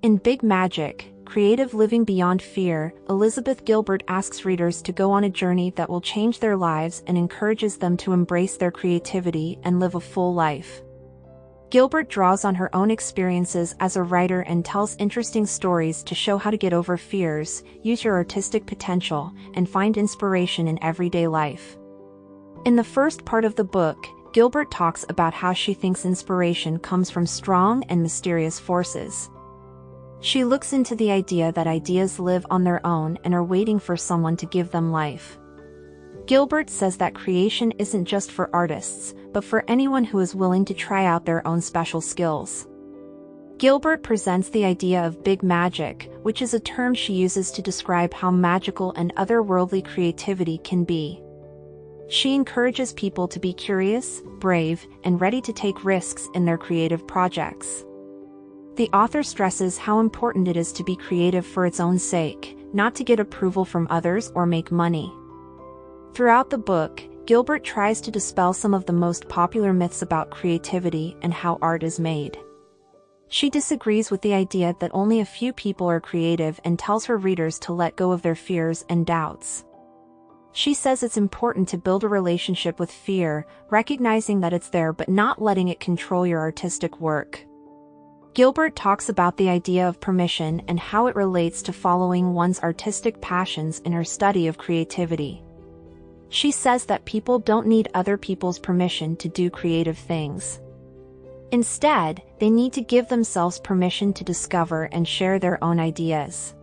In Big Magic, Creative Living Beyond Fear, Elizabeth Gilbert asks readers to go on a journey that will change their lives and encourages them to embrace their creativity and live a full life. Gilbert draws on her own experiences as a writer and tells interesting stories to show how to get over fears, use your artistic potential, and find inspiration in everyday life. In the first part of the book, Gilbert talks about how she thinks inspiration comes from strong and mysterious forces. She looks into the idea that ideas live on their own and are waiting for someone to give them life. Gilbert says that creation isn't just for artists, but for anyone who is willing to try out their own special skills. Gilbert presents the idea of big magic, which is a term she uses to describe how magical and otherworldly creativity can be. She encourages people to be curious, brave, and ready to take risks in their creative projects. The author stresses how important it is to be creative for its own sake, not to get approval from others or make money. Throughout the book, Gilbert tries to dispel some of the most popular myths about creativity and how art is made. She disagrees with the idea that only a few people are creative and tells her readers to let go of their fears and doubts. She says it's important to build a relationship with fear, recognizing that it's there but not letting it control your artistic work. Gilbert talks about the idea of permission and how it relates to following one's artistic passions in her study of creativity. She says that people don't need other people's permission to do creative things. Instead, they need to give themselves permission to discover and share their own ideas.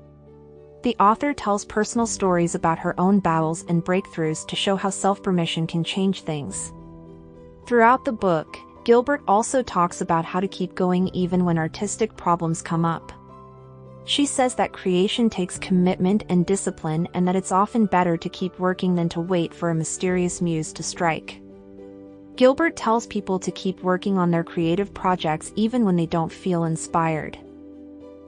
The author tells personal stories about her own battles and breakthroughs to show how self-permission can change things. Throughout the book, Gilbert also talks about how to keep going even when artistic problems come up. She says that creation takes commitment and discipline and that it's often better to keep working than to wait for a mysterious muse to strike. Gilbert tells people to keep working on their creative projects even when they don't feel inspired.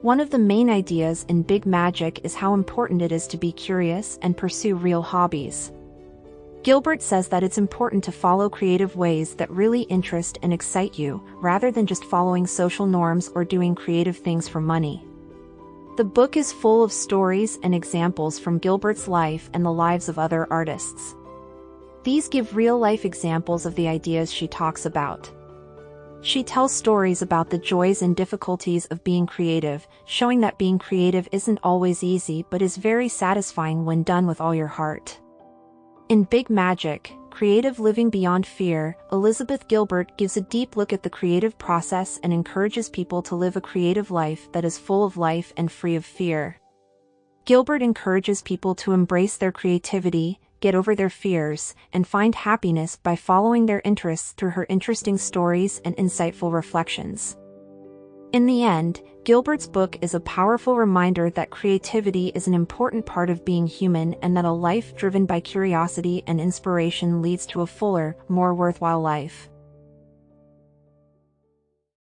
One of the main ideas in Big Magic is how important it is to be curious and pursue real hobbies. Gilbert says that it's important to follow creative ways that really interest and excite you, rather than just following social norms or doing creative things for money. The book is full of stories and examples from Gilbert's life and the lives of other artists. These give real-life examples of the ideas she talks about. She tells stories about the joys and difficulties of being creative, showing that being creative isn't always easy but is very satisfying when done with all your heart. In Big Magic, Creative Living Beyond Fear, Elizabeth Gilbert gives a deep look at the creative process and encourages people to live a creative life that is full of life and free of fear. Gilbert encourages people to embrace their creativity, get over their fears, and find happiness by following their interests through her interesting stories and insightful reflections. In the end, Gilbert's book is a powerful reminder that creativity is an important part of being human and that a life driven by curiosity and inspiration leads to a fuller, more worthwhile life.